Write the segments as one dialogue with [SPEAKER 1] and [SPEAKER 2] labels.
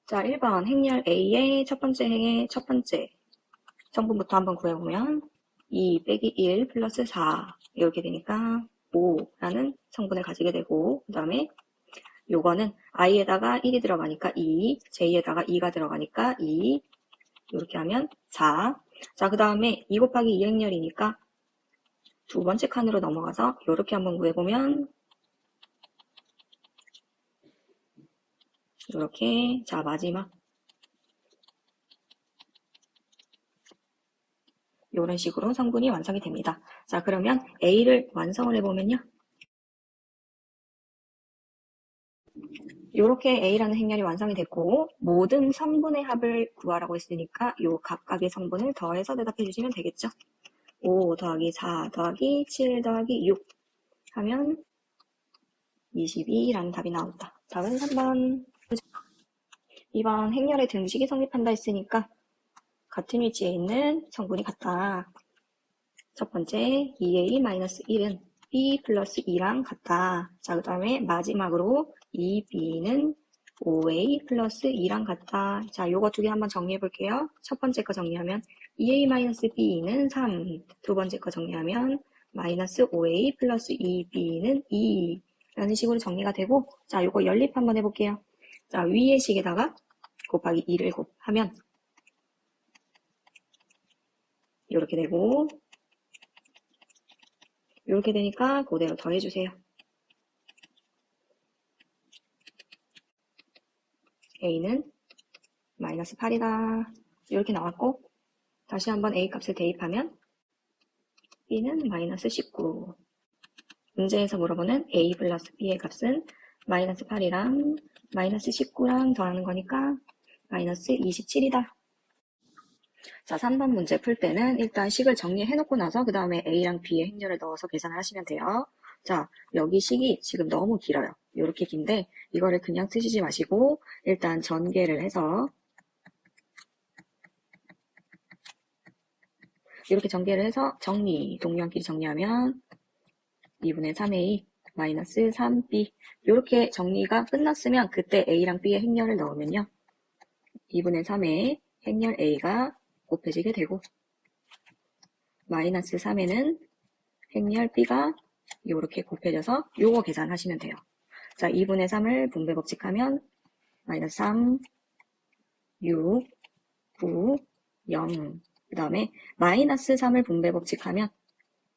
[SPEAKER 1] 자, 1번 행렬 A의 첫 번째 행의 첫 번째 성분부터 한번 구해보면 2 빼기 1 플러스 4 이렇게 되니까 5라는 성분을 가지게 되고, 그 다음에 요거는 i에다가 1이 들어가니까 2, j에다가 2가 들어가니까 2, 이렇게 하면 4. 자, 그 다음에 2 곱하기 2 행렬이니까 두 번째 칸으로 넘어가서 이렇게 한번 구해보면 이렇게, 자, 마지막 이런 식으로 성분이 완성이 됩니다. 자, 그러면 A를 완성을 해보면요. 이렇게 A라는 행렬이 완성이 됐고, 모든 성분의 합을 구하라고 했으니까 이 각각의 성분을 더해서 대답해 주시면 되겠죠. 5 더하기 4 더하기 7 더하기 6 하면 22라는 답이 나온다. 답은 3번. 2번 행렬의 등식이 성립한다 했으니까 같은 위치에 있는 성분이 같다. 첫 번째 2a-1은 b 플러스 2랑 같다. 자, 그 다음에 마지막으로 2b는 5a 플러스 2랑 같다. 자, 요거 두 개 한번 정리해 볼게요. 첫 번째 거 정리하면 2a-b는 3. 두 번째 거 정리하면 마이너스 5a 플러스 2b는 2. 라는 식으로 정리가 되고, 자, 요거 연립 한번 해볼게요. 자, 위의 식에다가 곱하기 2를 곱하면 이렇게 되고, 이렇게 되니까 그대로 더해주세요. A는 마이너스 8이다. 이렇게 나왔고, 다시 한번 A 값을 대입하면 B는 마이너스 19. 문제에서 물어보는 A 플러스 B의 값은 마이너스 8이랑 마이너스 19랑 더하는 거니까 마이너스 27이다. 자, 3번 문제 풀 때는 일단 식을 정리해놓고 나서 그 다음에 A랑 B의 행렬을 넣어서 계산을 하시면 돼요. 자, 여기 식이 지금 너무 길어요. 이렇게 긴데 이거를 그냥 쓰시지 마시고 일단 전개를 해서 이렇게 전개를 해서 동류한끼리 정리하면 2분의 3a 마이너스 3b 이렇게 정리가 끝났으면 그때 A랑 B의 행렬을 넣으면요. 2분의 3의 행렬 A가 곱해지게 되고 마이너스 3에는 행렬 B가 이렇게 곱해져서 요거 계산하시면 돼요. 자, 2분의 3을 분배 법칙하면 마이너스 3, 6, 9, 0. 그 다음에 마이너스 3을 분배 법칙하면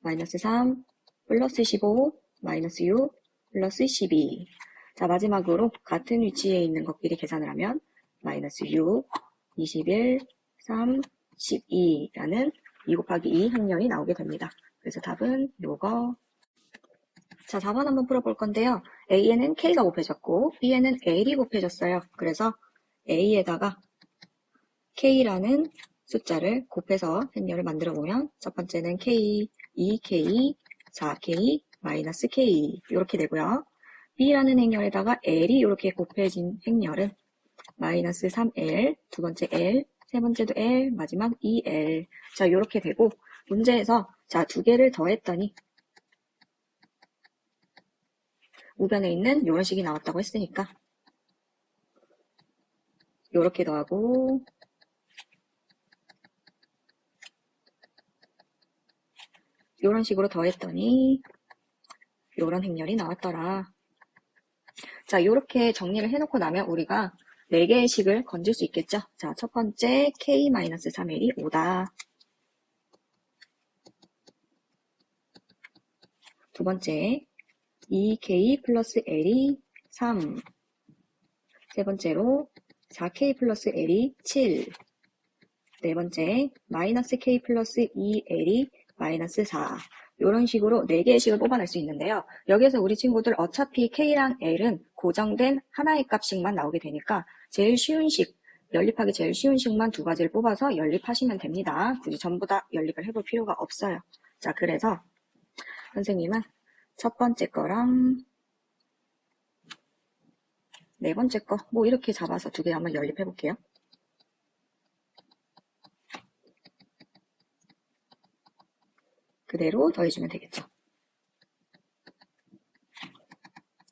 [SPEAKER 1] 마이너스 3, 플러스 15, 마이너스 6, 플러스 12. 자, 마지막으로 같은 위치에 있는 것끼리 계산을 하면 마이너스 6, 21, 3, 12라는 2 곱하기 2 행렬이 나오게 됩니다. 그래서 답은 요거. 자, 4번 한번 풀어볼 건데요. A에는 K가 곱해졌고 B에는 L이 곱해졌어요. 그래서 A에다가 K라는 숫자를 곱해서 행렬을 만들어 보면 첫 번째는 K, 2K, 4K, 마이너스 K 이렇게 되고요. B라는 행렬에다가 L이 이렇게 곱해진 행렬은 마이너스 3L, 두 번째 L, 세 번째도 L, 마지막 2L. 자, 이렇게 되고 문제에서 자, 두 개를 더했더니 우변에 있는 이런 식이 나왔다고 했으니까 이렇게 더하고 이런 식으로 더했더니 이런 행렬이 나왔더라. 자, 이렇게 정리를 해놓고 나면 우리가 4개의 식을 건질 수 있겠죠. 자, 첫 번째 K-3L이 5다. 두 번째 2K 플러스 L이 3. 세 번째로 4K 플러스 L이 7. 네 번째 마이너스 K 플러스 2L이 마이너스 4. 이런 식으로 4개의 식을 뽑아낼 수 있는데요. 여기에서 우리 친구들 어차피 K랑 L은 고정된 하나의 값씩만 나오게 되니까 제일 쉬운 식, 연립하기 제일 쉬운 식만 두 가지를 뽑아서 연립하시면 됩니다. 굳이 전부 다 연립을 해볼 필요가 없어요. 자, 그래서 선생님은 첫 번째 거랑 네 번째 거 뭐 이렇게 잡아서 두 개 한번 연립해 볼게요. 그대로 더해주면 되겠죠.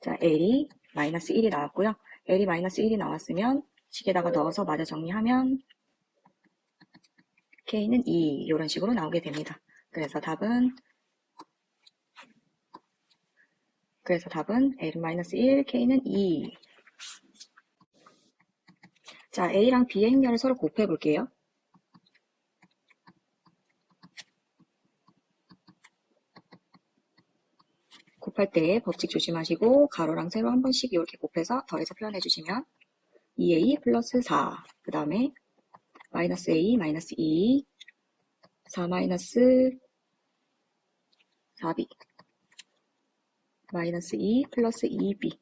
[SPEAKER 1] 자, L이 마이너스 1이 나왔고요. L이 마이너스 1이 나왔으면 식에다가 넣어서 마저 정리하면 K는 2 이런 식으로 나오게 됩니다. 그래서 답은 L-1, K는 2. 자, A랑 B의 행렬을 서로 곱해 볼게요. 곱할 때 법칙 조심하시고 가로랑 세로 한 번씩 이렇게 곱해서 더해서 표현해 주시면 2A 플러스 4, 그 다음에 마이너스 A 마이너스 2, 4 마이너스 4B, 마이너스 2 플러스 2B.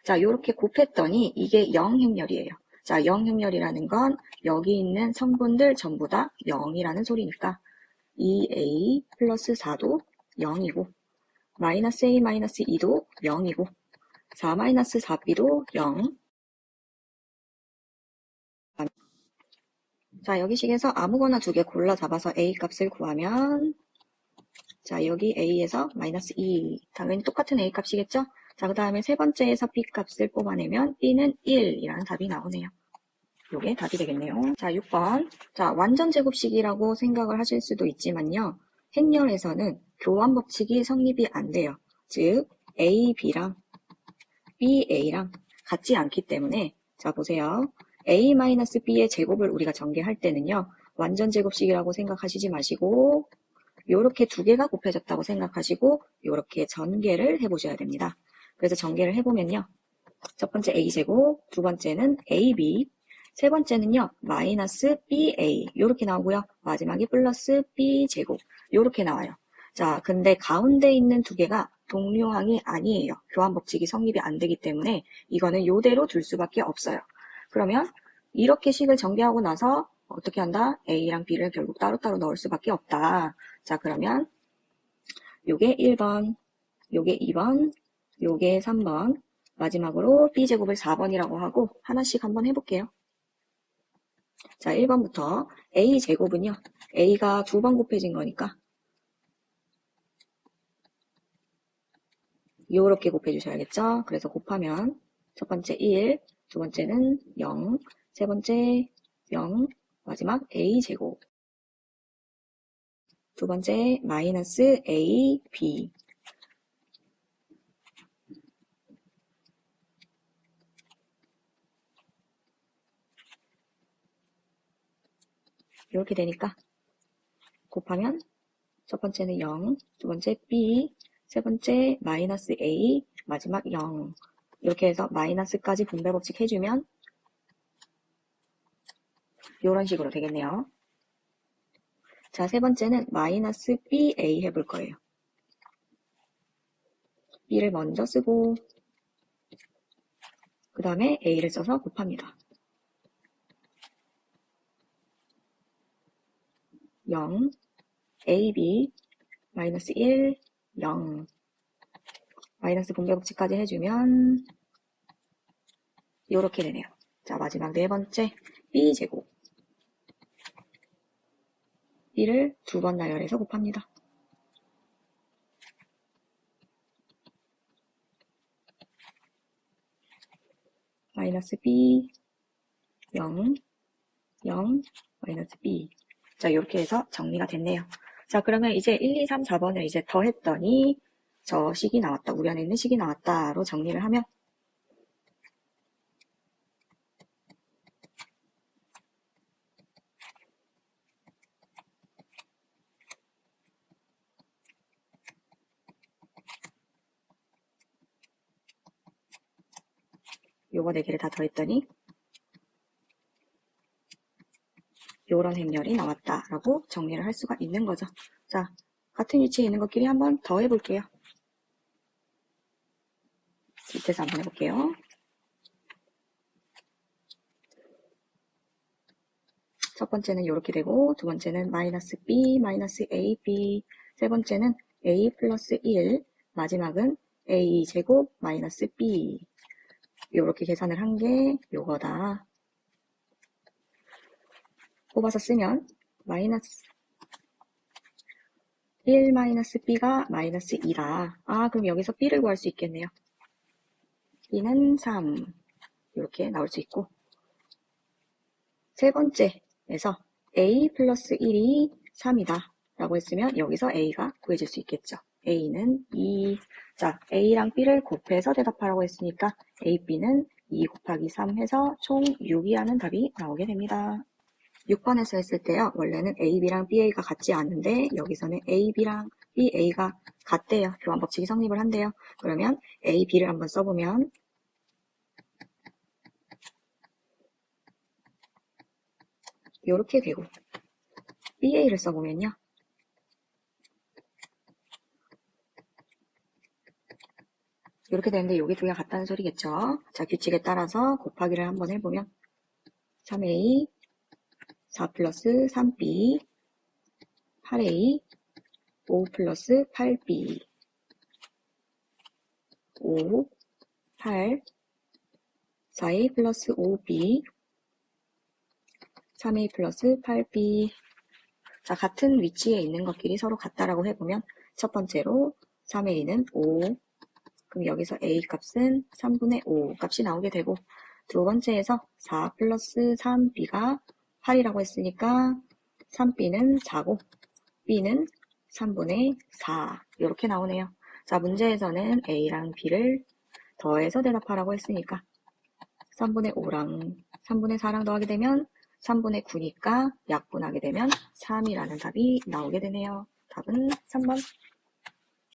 [SPEAKER 1] 자, 이렇게 곱했더니 이게 0 행렬이에요. 자, 0 행렬이라는 건 여기 있는 성분들 전부 다 0이라는 소리니까 2A 플러스 4도 0이고 마이너스 A 마이너스 2도 0이고 4 마이너스 4B도 0. 자, 여기 식에서 아무거나 두 개 골라 잡아서 A 값을 구하면 자, 여기 A에서 마이너스 2. 당연히 똑같은 A 값이겠죠? 자, 그 다음에 세 번째에서 B 값을 뽑아내면 B는 1이라는 답이 나오네요. 요게 답이 되겠네요. 자, 6번. 자, 완전 제곱식이라고 생각을 하실 수도 있지만요. 행렬에서는 교환 법칙이 성립이 안 돼요. 즉, A, B랑 B, A랑 같지 않기 때문에 자, 보세요. A-B의 제곱을 우리가 전개할 때는요. 완전 제곱식이라고 생각하시지 마시고 요렇게 두 개가 곱해졌다고 생각하시고 요렇게 전개를 해보셔야 됩니다. 그래서 전개를 해보면요. 첫 번째 A제곱, 두 번째는 AB, 세 번째는요. 마이너스 BA 요렇게 나오고요. 마지막이 플러스 B제곱 요렇게 나와요. 자, 근데 가운데 있는 두 개가 동료항이 아니에요. 교환 법칙이 성립이 안 되기 때문에 이거는 요대로 둘 수밖에 없어요. 그러면 이렇게 식을 전개하고 나서 어떻게 한다? A랑 B를 결국 따로따로 넣을 수밖에 없다. 자, 그러면 요게 1번, 요게 2번, 요게 3번, 마지막으로 B제곱을 4번이라고 하고 하나씩 한번 해볼게요. 자, 1번부터 A제곱은요. A가 두 번 곱해진 거니까 요렇게 곱해주셔야겠죠? 그래서 곱하면 첫 번째 1, 두 번째는 0, 세 번째 0, 마지막 A제곱, 두 번째 마이너스 AB, 이렇게 되니까 곱하면 첫 번째는 0, 두 번째 B, 세 번째 마이너스 A, 마지막 0. 이렇게 해서 마이너스까지 분배 법칙 해주면 이런 식으로 되겠네요. 자, 세 번째는 마이너스 BA 해볼 거예요. B를 먼저 쓰고 그 다음에 A를 써서 곱합니다. 0, AB, 마이너스 1, 0. 마이너스 분배 법칙까지 해주면 이렇게 되네요. 자, 마지막 네 번째 B제곱. B를 두 번 나열해서 곱합니다. 마이너스 B, 0, 0, 마이너스 B. 자, 이렇게 해서 정리가 됐네요. 자, 그러면 이제 1, 2, 3, 4번을 이제 더했더니 저 식이 나왔다. 우리 안에 있는 식이 나왔다로 정리를 하면 요거 4개를 다 더했더니 요런 행렬이 나왔다라고 정리를 할 수가 있는 거죠. 자, 같은 위치에 있는 것끼리 한번 더 해볼게요. 밑에서 한번 해볼게요. 첫 번째는 이렇게 되고 두 번째는 마이너스 B, 마이너스 AB, 세 번째는 A 플러스 1, 마지막은 A 제곱 마이너스 B. 이렇게 계산을 한 게 요거다. 뽑아서 쓰면 마이너스 1 마이너스 B가 마이너스 2다. 아, 그럼 여기서 B를 구할 수 있겠네요. B는 3. 이렇게 나올 수 있고 세 번째에서 a 플러스 1이 3이다 라고 했으면 여기서 a가 구해질 수 있겠죠. a는 2. 자, a랑 b를 곱해서 대답하라고 했으니까 a, b는 2 곱하기 3 해서 총 6이라는 답이 나오게 됩니다. 6번에서 했을 때요. 원래는 a, b랑 b, a가 같지 않은데 여기서는 a, b랑 b, a가 같대요. 교환 법칙이 성립을 한대요. 그러면 a, b를 한번 써보면 이렇게 되고 b, a를 써보면요. 이렇게 되는데 여기 두 개 같다는 소리겠죠. 자, 규칙에 따라서 곱하기를 한번 해보면 3a 4 플러스 3b 8a 5 플러스 8b 5 8 4a 플러스 5b 3a 플러스 8b. 자, 같은 위치에 있는 것끼리 서로 같다라고 해보면 첫 번째로 3a는 5, 그럼 여기서 a 값은 3분의 5 값이 나오게 되고, 두 번째에서 4 플러스 3b가 8이라고 했으니까 3b는 4고 b는 3분의 4 이렇게 나오네요. 자, 문제에서는 a랑 b를 더해서 대답하라고 했으니까 3분의 5랑 3분의 4랑 더하게 되면 3분의 9니까 약분하게 되면 3이라는 답이 나오게 되네요. 답은 3번.